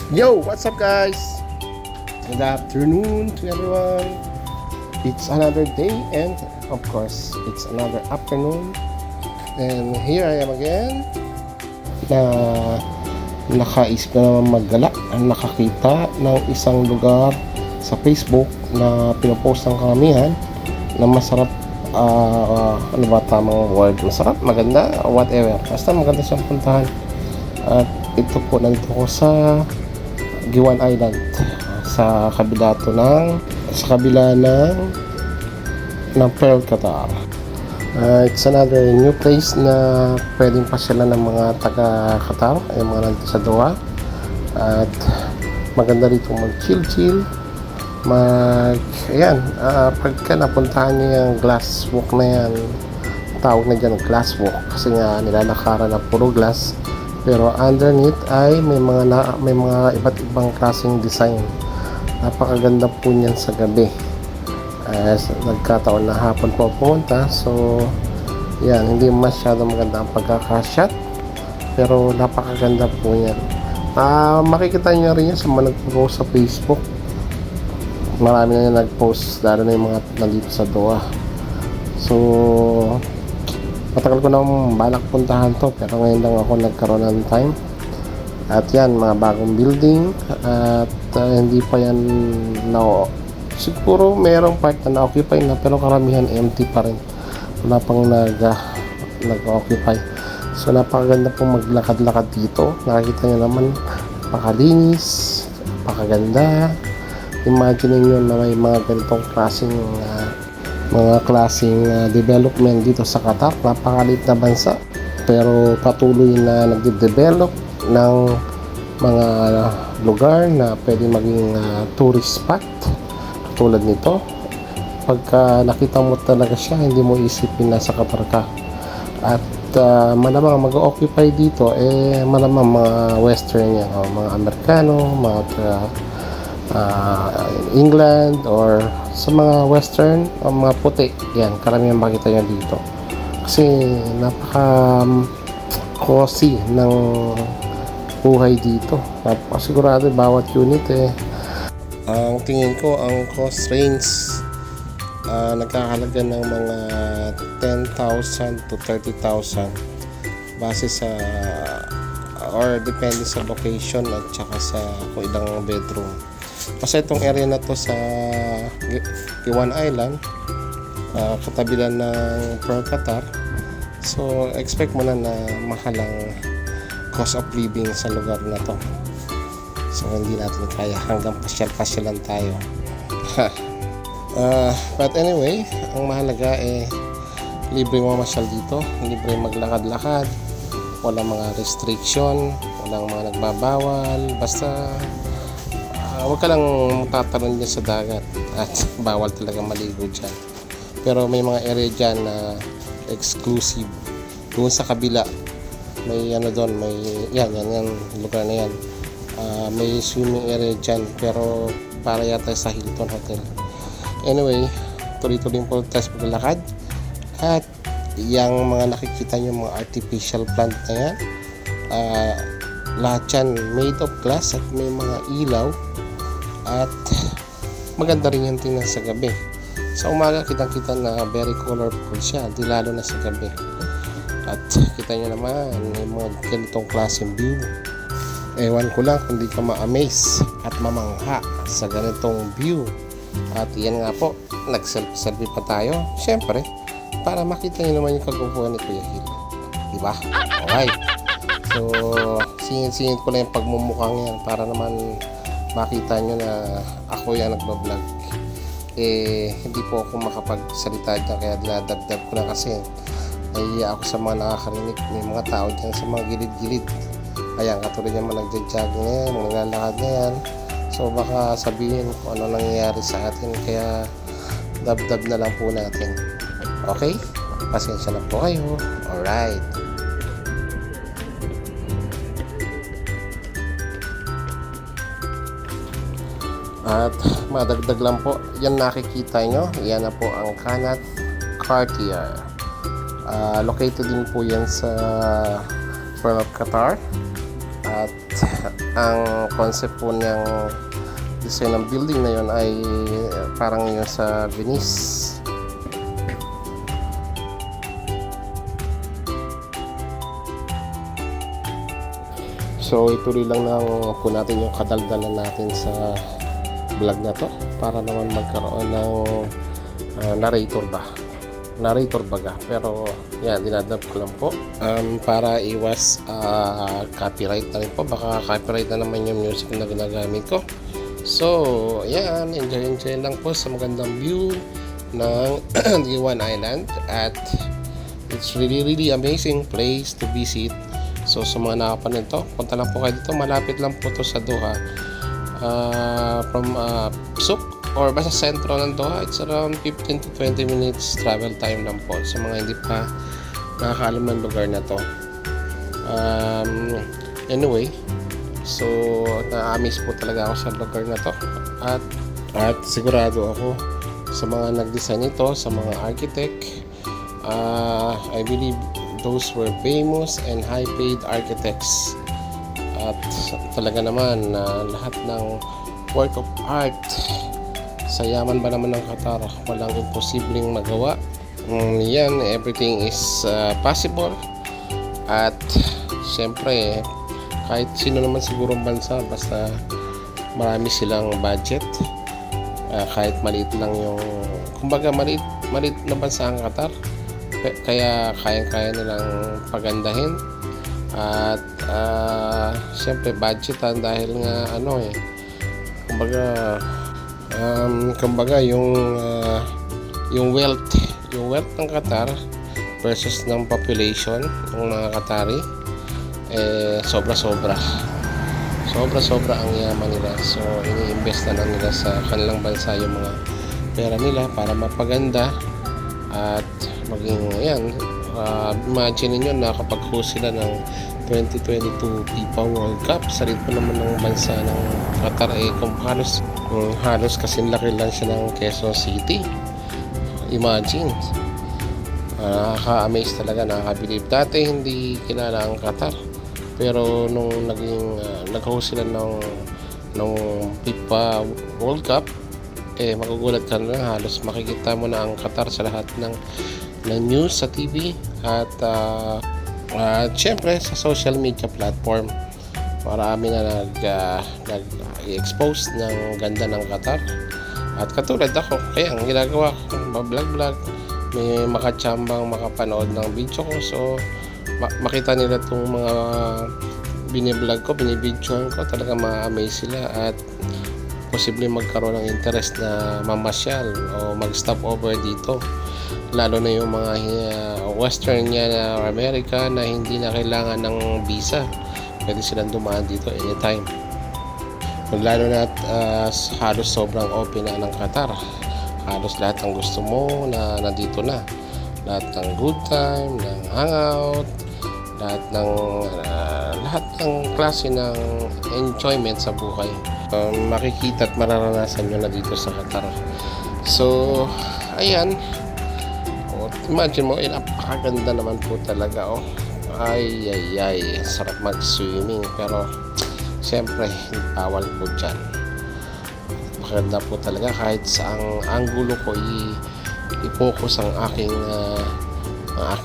Yo, what's up guys? Good afternoon to everyone. It's another day and of course it's another afternoon. And here I am again na nakaisip na naman maggala ang nakakita ng isang lugar sa Facebook na pinopost ng karamihan na masarap, ano ba tamang word? Masarap, maganda, whatever. Basta maganda siyang puntahan. At ito po, nandito ko sa Giwan Island sa kabila ng Pearl Qatar. It's another new place na pwedeng pasyalan ng mga taga Qatar, ay mga nandito sa Doha. At maganda rito mag-chill. Pagka napuntahan niyo yung glass walk na yan, tawag na dyan glass walk kasi nga nilalakaran na puro glass, pero underneath ay may mga iba't ibang klaseng design. Napakaganda po niyan sa gabi. Nagkataon na hapon po pumunta, so yan, hindi masyadong maganda ang pagkakashot, pero napakaganda po niyan. Makikita niyo rin yan sa mga nagpo-post sa Facebook. Marami na nag-post, lalo na yung mga nandito sa Doha. So matagal ko nang balak puntahan to, pero ngayon lang ako nagkaroon ng time. At yan, mga bagong building, at hindi pa yan siguro mayroong part na na-occupy na, pero karamihan empty pa rin, wala pang nag-occupy. So napakaganda pong maglakad-lakad dito. Nakikita nyo naman, napakalinis, napakaganda. Imagine nyo na may mga ganitong klaseng development dito sa Qatar. Napakaliit na bansa, pero patuloy na nagde-develop ng mga lugar na pwede maging tourist spot tulad nito. Pagka nakita mo talaga siya, hindi mo isipin na sa Qatar ka. At malamang mag-occupy dito malamang mga western yan, mga Amerikano, mga England, or sa mga western o mga puti. Yan, karamihan makita nyo dito kasi napaka cozy ng buhay dito. Sigurado bawat unit ang tingin ko ang cost range nagkakahalaga ng mga 10,000 to 30,000 base sa or depende sa location at saka sa kung ilang bedroom. Kasi itong area na to sa Giwan Island, katabi lang ng Pearl Qatar, so expect mo na mahal ang cost of living sa lugar na to. So hindi natin kaya, hanggang pasyal lang tayo. But anyway, ang mahalaga libre mamasyal dito, libre maglakad-lakad, walang mga restriction, walang mga nagbabawal, basta huwag ka lang tatalon dyan sa dagat at bawal talaga maligo dyan. Pero may mga area dyan na exclusive. Doon sa kabila may doon, may yan lugar na yan. May swimming area dyan, pero para yata sa Hilton Hotel. Anyway, tuloy-tuloy po tayo sa paglalakad. At yung mga nakikita nyo, mga artificial plant na yan, lahat yan made of glass at may mga ilaw. At maganda rin yung tingnan sa gabi. Sa umaga kitang-kita na very colorful siya, di lalo na sa gabi. At kita nyo naman may mga ganitong klaseng view. Ewan ko lang kung di ka ma-amaze at mamangha sa ganitong view. At yan nga po, nag-selfie pa tayo, syempre para makita nyo naman yung kagupuan ni Kuya Hill, diba? Alright, so singit-singit ko lang yung pagmumukhang yan para naman makita nyo na ako yan nagbablog. Hindi po ako makapagsalita dyan, kaya dinadagdag ko na kasi nahiya ako sa mga nakakarinig. May mga tao dyan sa mga gilid-gilid. Ayan, katulad naman nagja-jogging na yan, naglalakad na yan. So baka sabihin kung ano nangyayari sa atin, kaya dab-dab na lang po natin. Okay? Pasensya na po kayo. Alright. At madagdag lang po, yan nakikita nyo, yan na po ang Qanat Cartier. Located din po yan sa Pearl of Qatar. At ang concept po niyang design ng building na yun ay parang yun sa Venice. So ituloy lang po natin yung kadaldalan natin sa vlog na to para naman magkaroon ng narrator baga, pero yan, dinadab ko lang po para iwas copyright na rin po, baka copyright na naman yung music na ginagamit ko. So yan, enjoy lang po sa magandang view ng Diwan Island, at it's really amazing place to visit. So sa mga nakapanood to, punta lang po kayo dito, malapit lang po to sa Doha, from Souq or basta sentro ng Doha. It's around 15 to 20 minutes travel time lang po sa mga hindi pa nakakaalam ng lugar na to. Anyway, so na-amaze po talaga ako sa lugar na to, at sigurado ako sa mga nag-design ito, sa mga architect, I believe those were famous and high-paid architects. At talaga naman lahat ng work of art sa yaman ba naman ng Qatar, walang imposibleng magawa. Yan, everything is possible. At syempre, kahit sino naman sigurong bansa, basta marami silang budget, kahit maliit lang yung, kumbaga maliit na bansa ang Qatar, kaya kayang-kaya nilang pagandahin. At syempre budgetan dahil nga kumbaga yung wealth ng Qatar versus ng population ng mga Qatari, sobra ang yaman nila. So ini-invest na lang nila sa kanilang bansa yung mga pera nila para mapaganda. At maging imagine niyo na kapag host sila ng 2022 FIFA World Cup, sa rin po naman ng bansa ng Qatar ay halos kasing laki lang siya ng Quezon City. Imagine, nakaka-amaze talaga, nakaka-believe. Dati hindi kilala ang Qatar, pero nung nag-host sila ng FIFA World Cup, magugulat ka na, halos makikita mo na ang Qatar sa lahat ng news sa TV at syempre sa social media platform. Marami na nag-expose ng ganda ng Qatar, at katulad ako, kaya ang ginagawa ko, vlog, may makatsambang makapanood ng video ko, so makita nila itong mga biniblog ko, binibidyohan ko, talaga ma-amaze sila at posible magkaroon ng interest na mamasyal o mag-stop over dito, lalo na yung mga western yan or America na hindi na kailangan ng visa, pwede silang dumaan dito anytime. Lalo na halos sobrang open na ng Qatar, halos lahat ng gusto mo na nandito na, lahat ng good time, ng hangout, lahat ng klase ng enjoyment sa buhay, makikita at mararanasan nyo na dito sa Qatar. So ayan, imagine mo, napakaganda naman po talaga. Ay, sarap mag-swimming, pero siyempre bawal po dyan. Maganda po talaga kahit saang anggulo ko i-focus ang aking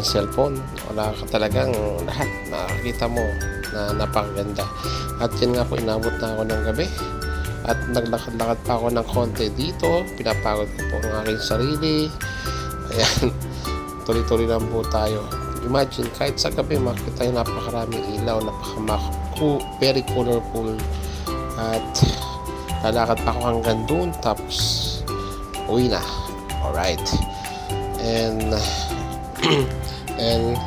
cellphone, wala ka talagang lahat makikita mo na napakaganda. At yan nga po, inabot na ako ng gabi at naglakad-lakad pa ako ng konti dito, pinapagod ko po ang aking sarili. Ayan, tuloy-tuloy lang po tayo. Imagine, kahit sa gabi makita yung napakaraming ilaw, very colorful, at lalakad pa ako hanggang doon, tapos uwi na. Alright, and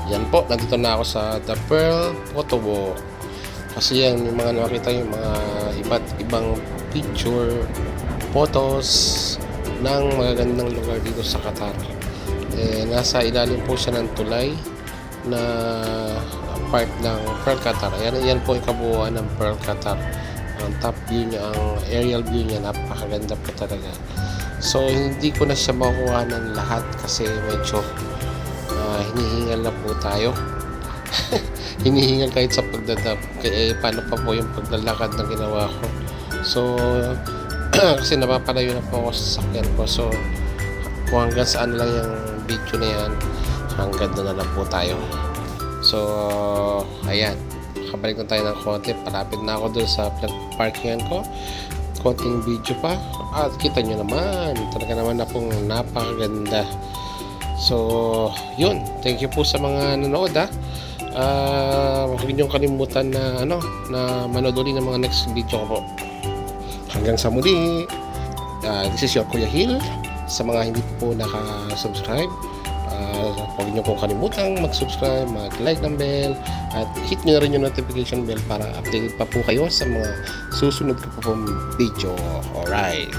yan po, nandito na ako sa The Pearl Photo Walk. Kasi yan, yung mga nakita yung mga iba't ibang picture, photos ng magagandang lugar dito sa Qatar. Nasa ilalim po siya ng tulay na part ng Pearl Qatar. Yan po yung kabuuan ng Pearl Qatar. Ang top view niya, ang aerial view niya, napakaganda po talaga. So hindi ko na siya makuha ng lahat kasi medyo hinihingal na po tayo. hinihingal kahit sa pagdadap. Kaya paano pa po yung paglalakad na ginawa ko. So, kasi napapalayo na po ako sa sasakyan ko. So, kung hanggang saan lang yung video na yan, hanggang doon na lang po tayo. So, ayan. Kabalik na tayo ng konti. Palapit na ako doon sa parkingan ko. Konting video pa. At kita nyo naman. Talaga naman na pong napakaganda. So, yun. Thank you po sa mga nanood ha. Huwag niyong kalimutan na na manood ulit ng mga next video ko po. Hanggang sa muli. This is your Kuya Hill. Sa mga hindi po naka-subscribe, huwag niyo pong kalimutang mag-subscribe, mag-like ng bell, at hit nyo na rin yung notification bell para updated pa po kayo sa mga susunod ko po pong video. Alright.